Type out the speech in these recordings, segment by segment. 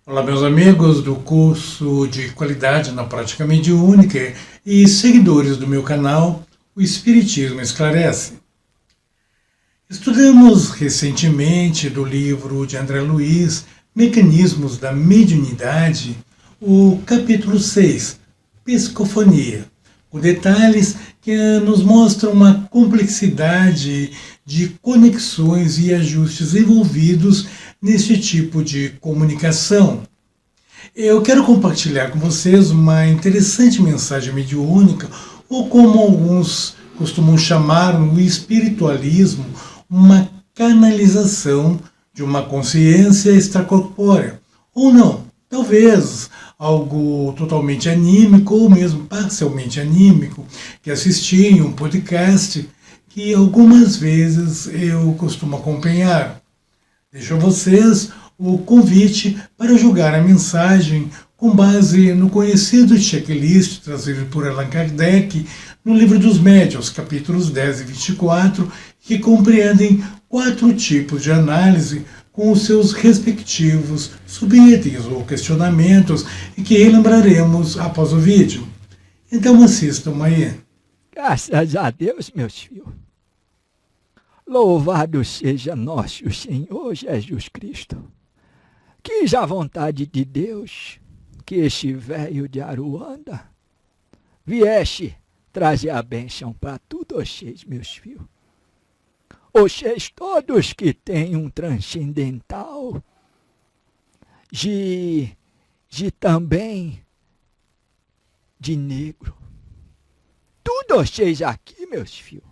Olá, meus amigos do curso de Qualidade na Prática Mediúnica e seguidores do meu canal, O Espiritismo Esclarece. Estudamos recentemente do livro de André Luiz, Mecanismos da Mediunidade, o capítulo 6, Psicofonia, com detalhes que nos mostram uma complexidade de conexões e ajustes envolvidos nesse tipo de comunicação. Eu quero compartilhar com vocês uma interessante mensagem mediúnica, ou como alguns costumam chamar no espiritualismo, uma canalização de uma consciência extracorpórea. Ou não, talvez algo totalmente anímico ou mesmo parcialmente anímico, que assisti em um podcast que algumas vezes eu costumo acompanhar. Deixo a vocês o convite para julgar a mensagem com base no conhecido checklist trazido por Allan Kardec no Livro dos Médiuns, capítulos 10 e 24, que compreendem 4 tipos de análise com os seus respectivos subitens ou questionamentos e que relembraremos após o vídeo. Então assistam aí. Graças a Deus, meus filhos. Louvado seja nosso Senhor Jesus Cristo. Quis a vontade de Deus que este velho de Aruanda viesse trazer a bênção para todos vocês, meus filhos. Vocês todos que têm um transcendental de também de negro. Tudo vocês aqui, meus filhos.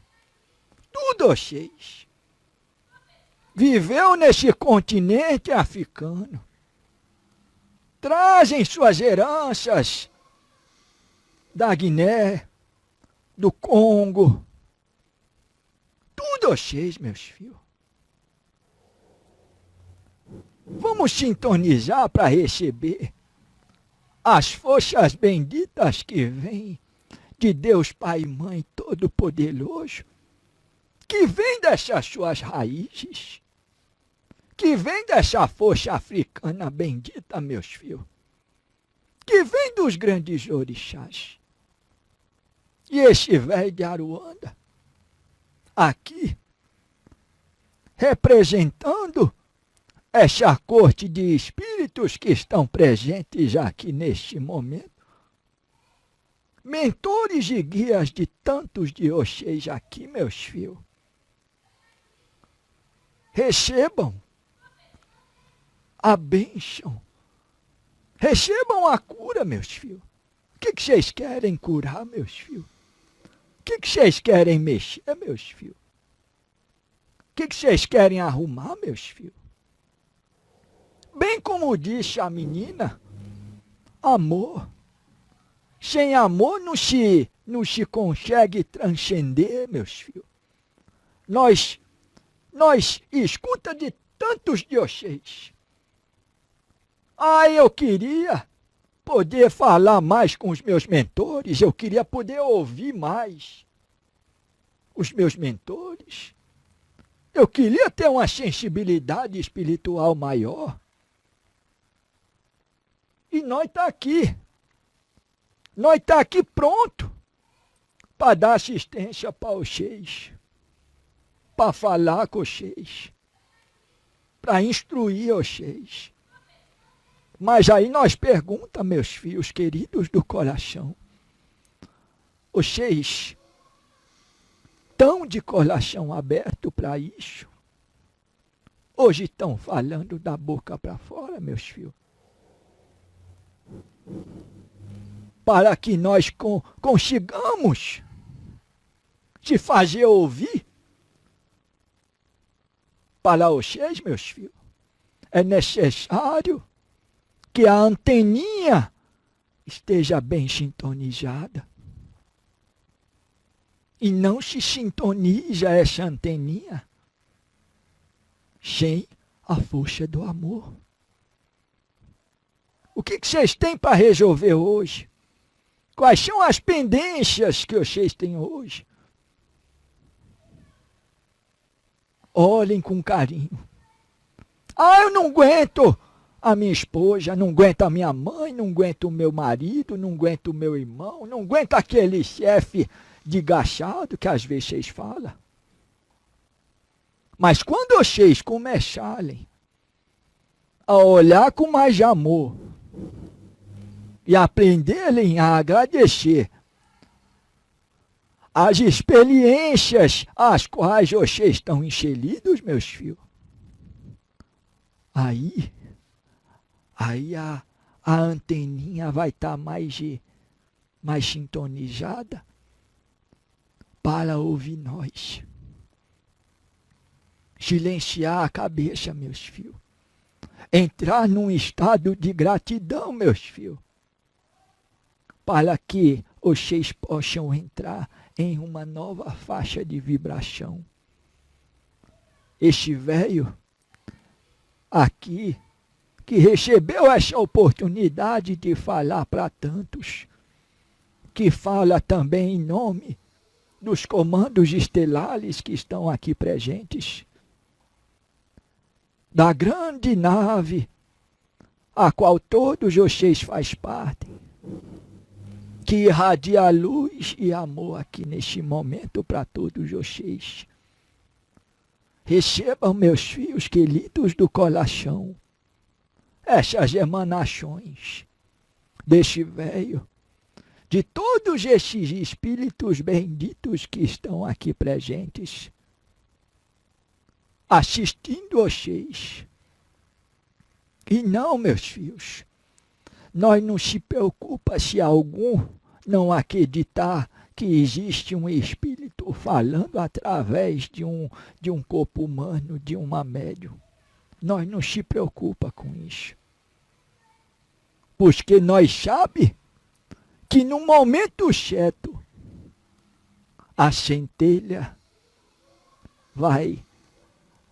Tudo vocês. Viveu nesse continente africano. Trazem suas heranças da Guiné, do Congo. Tudo vocês, meus filhos. Vamos sintonizar para receber as forças benditas que vêm de Deus Pai e Mãe Todo-Poderoso, que vem dessas suas raízes, que vem dessa força africana bendita, meus filhos, que vem dos grandes orixás. E esse velho de Aruanda, aqui, representando essa corte de espíritos que estão presentes aqui neste momento, mentores e guias de tantos de vocês aqui, meus filhos, recebam a bênção, recebam a cura, meus filhos. O que vocês querem curar, meus filhos? O que vocês querem mexer, meus filhos? O que vocês querem arrumar, meus filhos? Bem como disse a menina, amor. Sem amor não se consegue transcender, meus filhos. Nós escuta de tantos de vocês. Eu queria poder falar mais com os meus mentores, eu queria poder ouvir mais os meus mentores. Eu queria ter uma sensibilidade espiritual maior. E nós está aqui. Nós está aqui pronto para dar assistência para vocês, para falar com vocês, para instruir vocês. Mas aí nós perguntamos, meus filhos queridos do coração, vocês estão de coração aberto para isso? Hoje estão falando da boca para fora, meus filhos? Para que nós consigamos se fazer ouvir para vocês, meus filhos, é necessário que a anteninha esteja bem sintonizada. E não se sintoniza essa anteninha sem a força do amor. O que vocês têm para resolver hoje? Quais são as pendências que vocês têm hoje? Olhem com carinho. Eu não aguento a minha esposa, não aguento a minha mãe, não aguento o meu marido, não aguento o meu irmão, não aguento aquele chefe de gachado que às vezes vocês falam. Mas quando vocês começarem a olhar com mais amor e aprenderem a agradecer as experiências às quais vocês estão enxeridos, meus filhos, aí a anteninha vai estar mais sintonizada para ouvir nós. Silenciar a cabeça, meus filhos. Entrar num estado de gratidão, meus filhos. Para que vocês possam entrar em uma nova faixa de vibração. Este velho aqui, que recebeu essa oportunidade de falar para tantos, que fala também em nome dos comandos estelares que estão aqui presentes, da grande nave a qual todos vocês fazem parte, que irradia luz e amor aqui neste momento para todos vocês. Recebam, meus filhos queridos do coração, essas emanações deste velho, de todos esses espíritos benditos que estão aqui presentes, assistindo vocês. E não, meus filhos, nós não se preocupa se algum não acreditar que existe um espírito falando através de um corpo humano, de uma médium. Nós não se preocupa com isso. Porque nós sabemos que no momento certo a centelha vai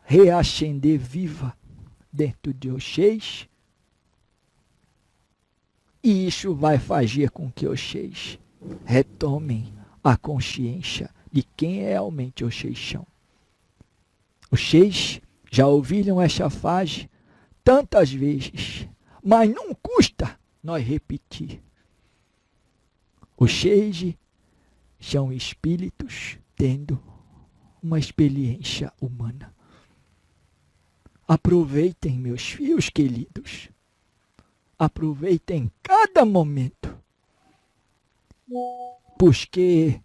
reacender viva dentro de vocês, e isso vai fazer com que vocês retomem a consciência de quem realmente vocês são. Vocês já ouviram essa frase tantas vezes, mas não custa nós repetir. Vocês são espíritos tendo uma experiência humana. Aproveitem, meus filhos queridos. Aproveitem cada momento. Porque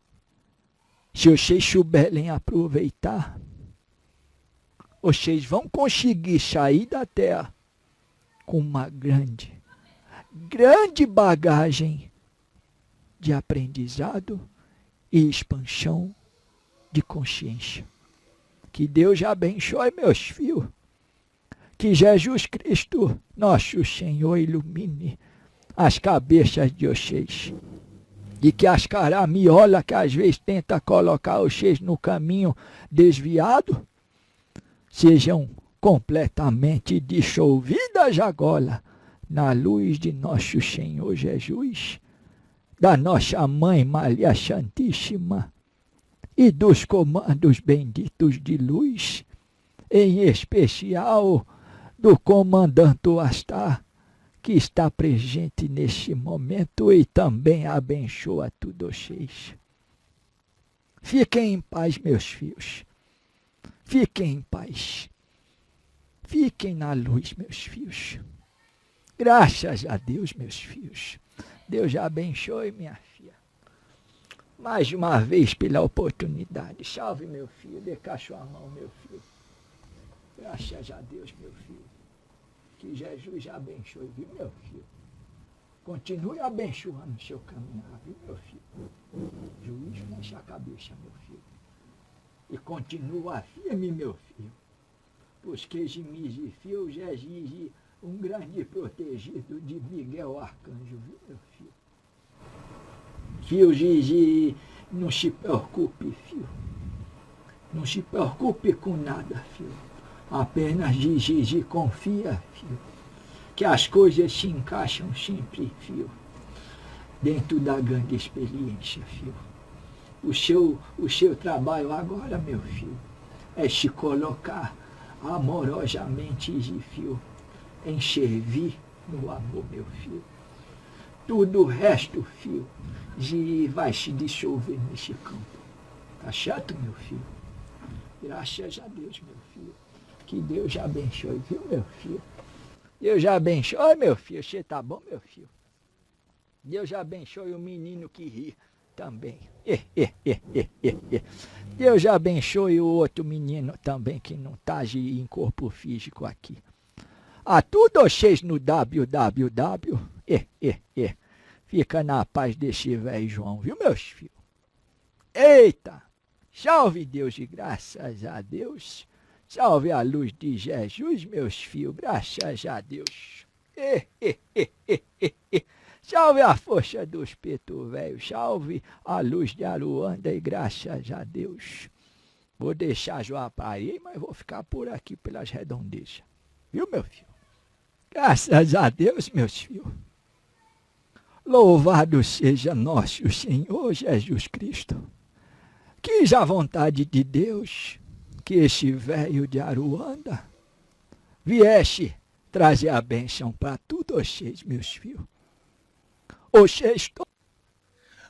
se vocês souberem aproveitar, vocês vão conseguir sair da Terra com uma grande bagagem de aprendizado e expansão de consciência. Que Deus abençoe, meus filhos. Que Jesus Cristo, nosso Senhor, ilumine as cabeças de vocês. E que as caramiolas que às vezes tenta colocar vocês no caminho desviado, sejam completamente dissolvidas agora na luz de nosso Senhor Jesus, da nossa Mãe Maria Santíssima e dos comandos benditos de luz, em especial do comandante Astar, que está presente neste momento e também abençoa todos vocês. Fiquem em paz, meus filhos. Fiquem em paz. Fiquem na luz, meus filhos. Graças a Deus, meus filhos. Deus abençoe, minha filha. Mais uma vez pela oportunidade. Salve, meu filho. Dê cá sua mão, meu filho. Graças a Deus, meu filho. Que Jesus abençoe, viu, meu filho? Continue abençoando o seu caminhar, viu, meu filho? Juiz, fecha a cabeça, meu filho. E continua firme, meu filho. Porque Gimise, filho, já exige um grande protegido de Miguel Arcanjo, viu, meu filho? Filho, Gigi, não se preocupe, filho. Não se preocupe com nada, filho. Apenas Gigi, confia, filho, que as coisas se encaixam sempre, filho, dentro da grande experiência, filho. O seu trabalho agora, meu filho, é se colocar amorosamente, filho, enxervi no amor, meu filho. Tudo o resto, filho, vai se dissolver nesse campo. Tá chato, meu filho? Graças a Deus, meu filho. Que Deus já abençoe, viu, meu filho? Deus já abençoe, meu filho. Você tá bom, meu filho? Deus já abençoe o menino que ri também. Deus já abençoe o outro menino também que não tá em corpo físico aqui. A tudo vocês no www. Fica na paz desse velho João, viu, meus filhos? Eita! Salve Deus e graças a Deus. Salve a luz de Jesus, meus filhos, graças a Deus. Salve a força dos petos velhos, salve a luz de Aruanda e graças a Deus. Vou deixar João Paris, mas vou ficar por aqui pelas redondezas. Viu, meu filho? Graças a Deus, meus filhos. Louvado seja nosso Senhor Jesus Cristo. Quis a vontade de Deus que este velho de Aruanda viesse trazer a bênção para todos vocês, meus filhos.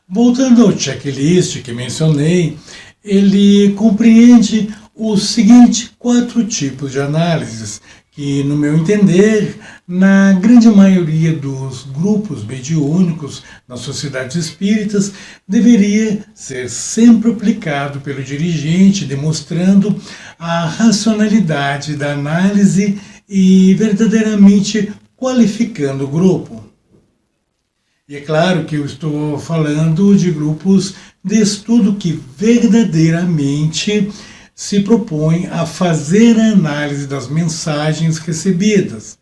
Voltando ao checklist que mencionei, ele compreende os seguintes 4 tipos de análises, que, no meu entender, na grande maioria dos grupos mediúnicos nas sociedades espíritas, deveria ser sempre aplicado pelo dirigente, demonstrando a racionalidade da análise e verdadeiramente qualificando o grupo. E é claro que eu estou falando de grupos de estudo que verdadeiramente se propõem a fazer a análise das mensagens recebidas.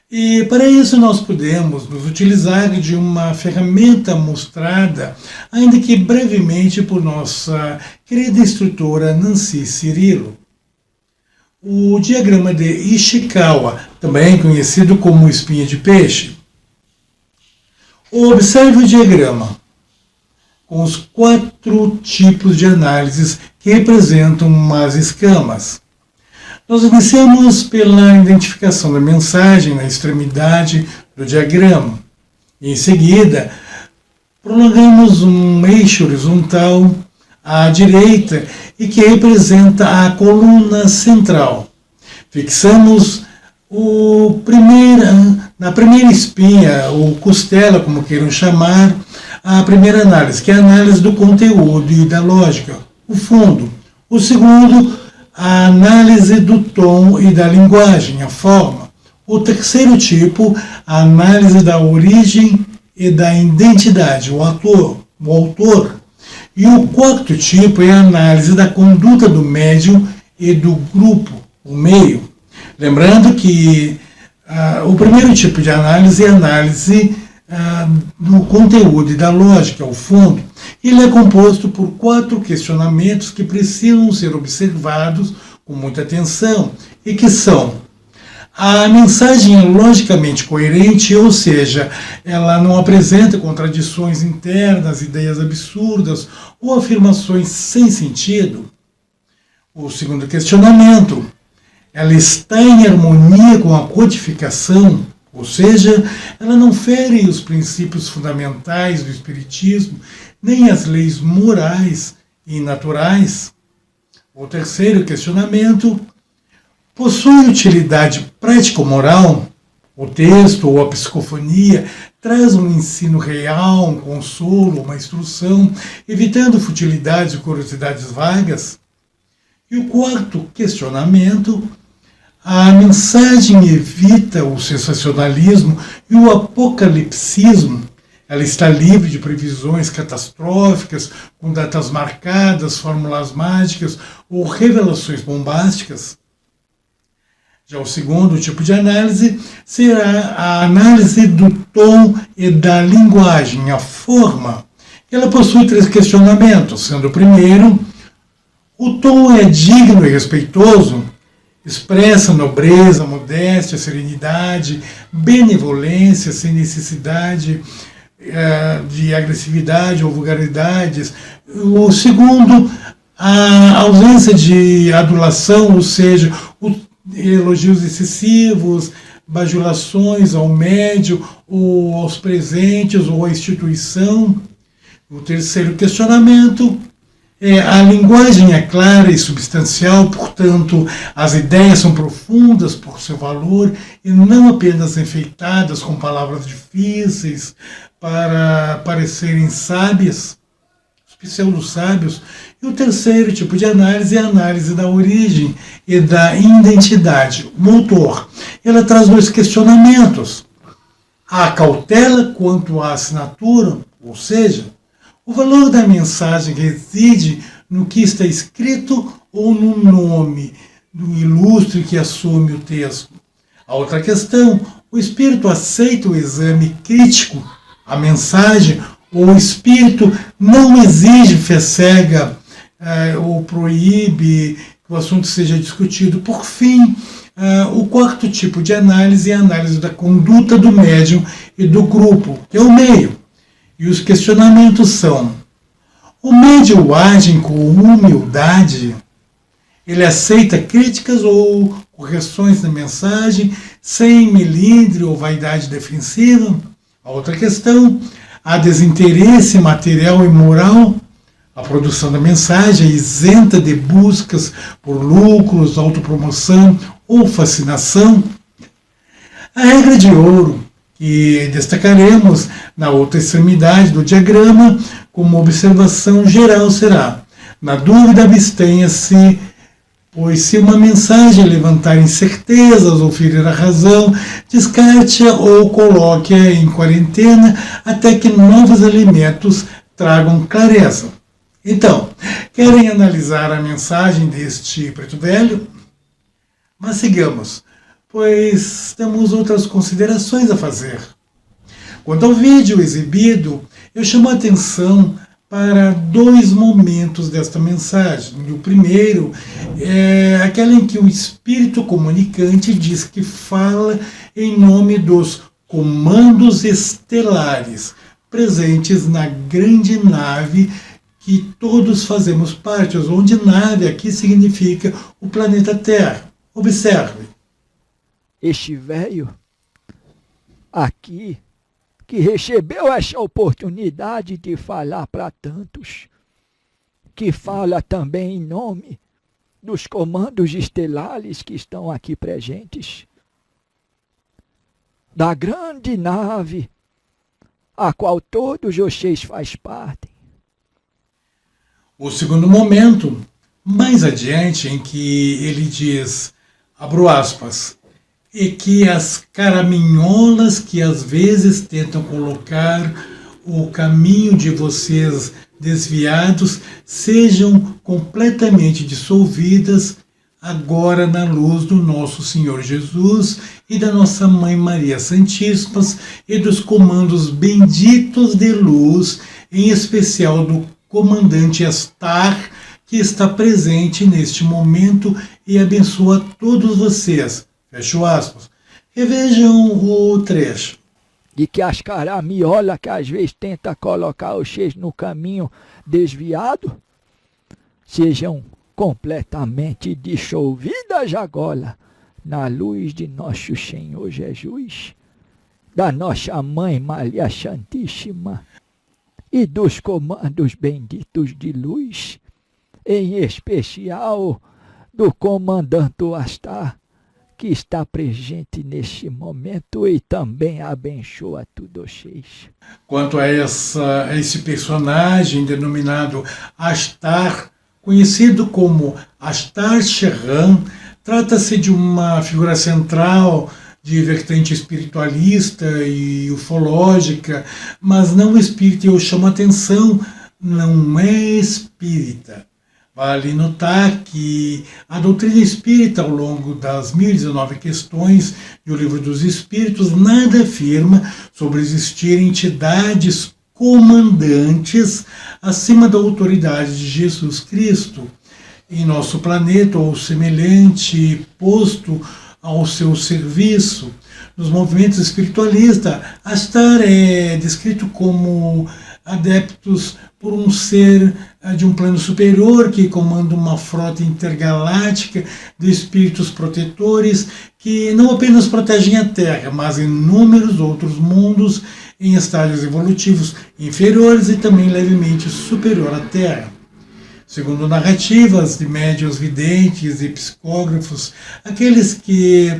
E para isso nós podemos nos utilizar de uma ferramenta mostrada, ainda que brevemente, por nossa querida instrutora Nancy Cirilo. O diagrama de Ishikawa, também conhecido como espinha de peixe. Observe o diagrama, com os 4 tipos de análises que representam as escamas. Nós iniciamos pela identificação da mensagem na extremidade do diagrama. Em seguida, prolongamos um eixo horizontal à direita e que representa a coluna central. Fixamos na primeira espinha, ou costela, como queiram chamar, a primeira análise, que é a análise do conteúdo e da lógica, o fundo. O segundo, a análise do tom e da linguagem, a forma. O terceiro tipo, a análise da origem e da identidade, o autor. E o 4º tipo é a análise da conduta do médium e do grupo, o meio. Lembrando que o primeiro tipo de análise é a análise do conteúdo e da lógica, o fundo. Ele é composto por 4 questionamentos que precisam ser observados com muita atenção e que são: a mensagem é logicamente coerente, ou seja, ela não apresenta contradições internas, ideias absurdas ou afirmações sem sentido. O segundo questionamento: ela está em harmonia com a codificação, ou seja, ela não fere os princípios fundamentais do Espiritismo, nem as leis morais e naturais. O terceiro questionamento: possui utilidade prático-moral? O texto ou a psicofonia traz um ensino real, um consolo, uma instrução, evitando futilidades e curiosidades vagas? E o 4º questionamento: a mensagem evita o sensacionalismo e o apocalipsismo? Ela está livre de previsões catastróficas, com datas marcadas, fórmulas mágicas ou revelações bombásticas? Já o segundo tipo de análise será a análise do tom e da linguagem, a forma. Ela possui 3 questionamentos, sendo o primeiro: o tom é digno e respeitoso? Expressa nobreza, modéstia, serenidade, benevolência, sem necessidade de agressividade ou vulgaridades. O segundo, a ausência de adulação, ou seja, o elogios excessivos, bajulações ao médium, ou aos presentes, ou à instituição. O terceiro questionamento é: a linguagem é clara e substancial, portanto, as ideias são profundas por seu valor e não apenas enfeitadas com palavras difíceis para parecerem sábias, os pseudo-sábios. E o terceiro tipo de análise é a análise da origem e da identidade. O autor, ela traz dois questionamentos: a cautela quanto à assinatura, ou seja, o valor da mensagem reside no que está escrito ou no nome do ilustre que assume o texto. A outra questão: o espírito aceita o exame crítico, a mensagem, ou o espírito não exige fé cega, ou proíbe que o assunto seja discutido. Por fim, o quarto tipo de análise é a análise da conduta do médium e do grupo, que é o meio. E os questionamentos são: o médium age com humildade? Ele aceita críticas ou correções da mensagem sem melindre ou vaidade defensiva? A outra questão: há desinteresse material e moral? A produção da mensagem é isenta de buscas por lucros, autopromoção ou fascinação? A regra de ouro, que destacaremos na outra extremidade do diagrama como observação geral, será: na dúvida, abstenha-se, pois se uma mensagem levantar incertezas ou ferir a razão, descarte-a ou coloque-a em quarentena até que novos elementos tragam clareza. Então, querem analisar a mensagem deste preto velho? Mas sigamos, pois temos outras considerações a fazer. Quanto ao vídeo exibido, eu chamo a atenção para dois momentos desta mensagem. O primeiro é aquela em que o espírito comunicante diz que fala em nome dos comandos estelares presentes na grande nave que todos fazemos parte, onde nave aqui significa o planeta Terra. Observe. Este velho aqui, que recebeu essa oportunidade de falar para tantos, que fala também em nome dos comandos estelares que estão aqui presentes, da grande nave a qual todos vocês fazem parte. O segundo momento, mais adiante, em que ele diz, abro aspas, e que as caraminholas que às vezes tentam colocar o caminho de vocês desviados sejam completamente dissolvidas agora na luz do nosso Senhor Jesus e da nossa Mãe Maria Santíssima e dos comandos benditos de luz, em especial do comandante Astar, que está presente neste momento e abençoa todos vocês. Fecho aspas. Revejam o trecho. De que as caramiolas que às vezes tenta colocar vocês no caminho desviado sejam completamente dissolvidas agora na luz de nosso Senhor Jesus, da nossa Mãe Maria Santíssima e dos comandos benditos de luz, em especial do comandante Astar, que está presente neste momento e também abençoa todos vocês. Quanto a esse personagem denominado Astar, conhecido como Astar Sherran, trata-se de uma figura central de vertente espiritualista e ufológica, mas não espírita. Eu chamo a atenção, não é espírita. Vale notar que a doutrina espírita, ao longo das 1019 questões do Livro dos Espíritos, nada afirma sobre existir entidades comandantes acima da autoridade de Jesus Cristo em nosso planeta ou semelhante posto ao seu serviço. Nos movimentos espiritualistas, Astar é descrito como adeptos por um ser de um plano superior que comanda uma frota intergaláctica de espíritos protetores que não apenas protegem a Terra, mas inúmeros outros mundos em estágios evolutivos inferiores e também levemente superior à Terra. Segundo narrativas de médiuns videntes e psicógrafos, aqueles que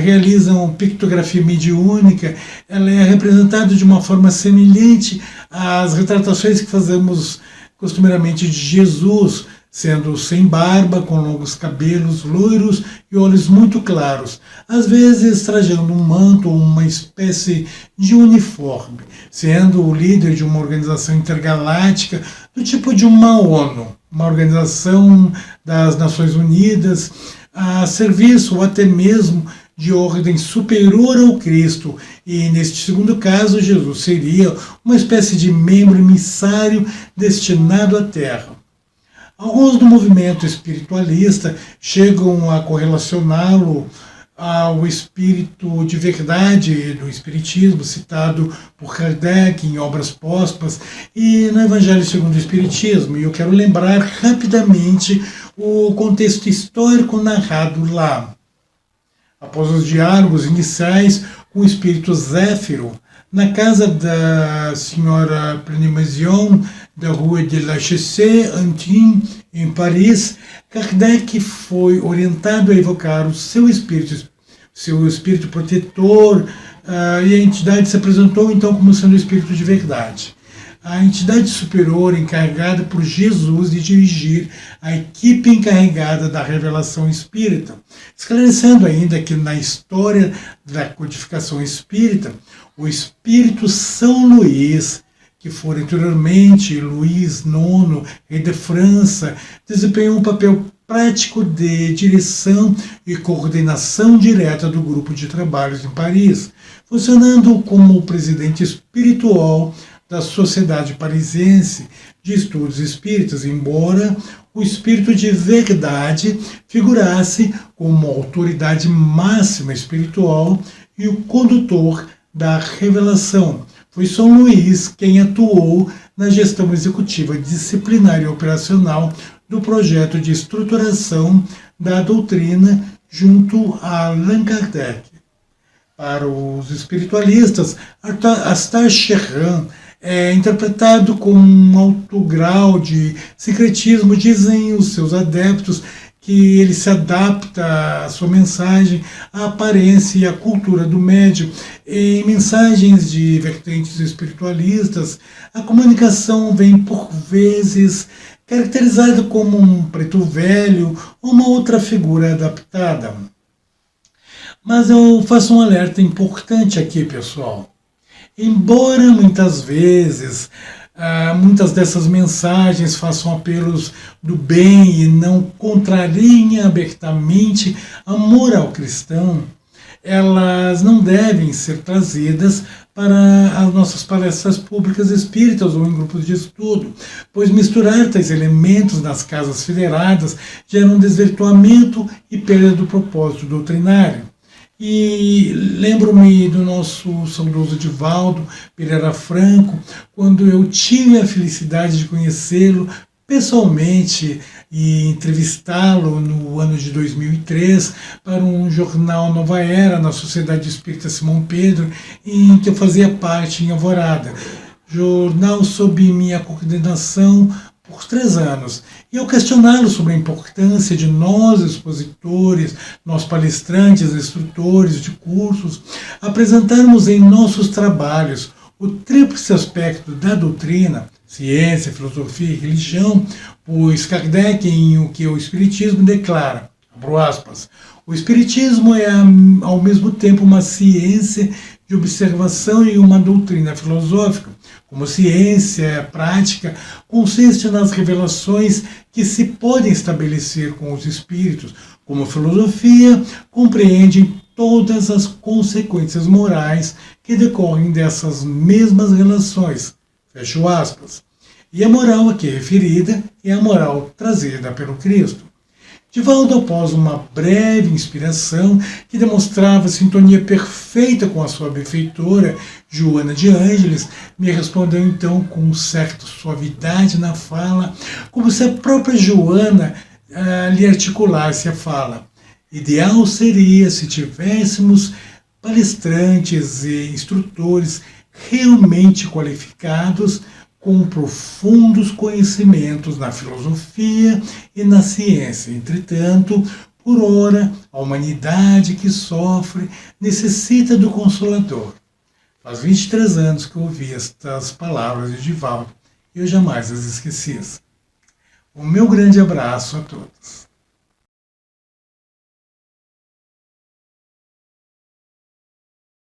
realizam pictografia mediúnica, ela é representada de uma forma semelhante às retratações que fazemos costumeiramente de Jesus, sendo sem barba, com longos cabelos loiros e olhos muito claros, às vezes trajando um manto ou uma espécie de uniforme, sendo o líder de uma organização intergaláctica do tipo de uma ONU, uma organização das Nações Unidas, a serviço ou até mesmo de ordem superior ao Cristo, e neste segundo caso Jesus seria uma espécie de membro emissário destinado à Terra. Alguns do movimento espiritualista chegam a correlacioná-lo ao espírito de verdade do Espiritismo, citado por Kardec em obras póstumas e no Evangelho segundo o Espiritismo. E eu quero lembrar rapidamente o contexto histórico narrado lá. Após os diálogos iniciais com o espírito Zéfiro, na casa da senhora Plenimaison, da Rue de la Chaussée-Antin, em Paris, Kardec foi orientado a evocar o seu espírito protetor, e a entidade se apresentou então como sendo o espírito de verdade. A entidade superior encarregada por Jesus de dirigir a equipe encarregada da revelação espírita, esclarecendo ainda que na história da codificação espírita, o espírito São Luís, que fora anteriormente Luís IX, rei de França, desempenhou um papel prático de direção e coordenação direta do grupo de trabalhos em Paris, funcionando como o presidente espiritual da Sociedade Parisiense de Estudos Espíritas, embora o espírito de verdade figurasse como autoridade máxima espiritual e o condutor da revelação. Foi São Luís quem atuou na gestão executiva, disciplinar e operacional do projeto de estruturação da doutrina junto a Allan Kardec. Para os espiritualistas, Astaire-Chrétien é interpretado com um alto grau de secretismo. Dizem os seus adeptos que ele se adapta à sua mensagem, à aparência e à cultura do médium. Em mensagens de vertentes espiritualistas, a comunicação vem por vezes caracterizada como um preto velho ou uma outra figura adaptada. Mas eu faço um alerta importante aqui, pessoal. Embora muitas vezes muitas dessas mensagens façam apelos do bem e não contrariem abertamente a moral cristã, elas não devem ser trazidas para as nossas palestras públicas espíritas ou em grupos de estudo, pois misturar tais elementos nas casas federadas gera um desvirtuamento e perda do propósito doutrinário. E lembro-me do nosso saudoso Divaldo Pereira Franco, quando eu tive a felicidade de conhecê-lo pessoalmente e entrevistá-lo no ano de 2003 para um jornal Nova Era, na Sociedade Espírita Simão Pedro, em que eu fazia parte em Alvorada. Jornal sob minha coordenação por 3 anos. E eu questioná-lo sobre a importância de nós, expositores, nós palestrantes, instrutores de cursos, apresentarmos em nossos trabalhos o tríplice aspecto da doutrina, ciência, filosofia e religião, pois Kardec, em O que é o Espiritismo, declara, abro aspas, o Espiritismo é ao mesmo tempo uma ciência de observação e uma doutrina filosófica. Como ciência prática, consiste nas revelações que se podem estabelecer com os espíritos. Como filosofia, compreende todas as consequências morais que decorrem dessas mesmas relações. Fecho aspas. E a moral aqui referida é a moral trazida pelo Cristo. Divaldo, após uma breve inspiração que demonstrava sintonia perfeita com a sua benfeitora, Joana de Ângeles, me respondeu então com certa suavidade na fala, como se a própria Joana lhe articulasse a fala. Ideal seria se tivéssemos palestrantes e instrutores realmente qualificados, com profundos conhecimentos na filosofia e na ciência. Entretanto, por ora, a humanidade que sofre necessita do Consolador. Faz 23 anos que eu ouvi estas palavras de Divaldo e eu jamais as esqueci. O meu grande abraço a todos.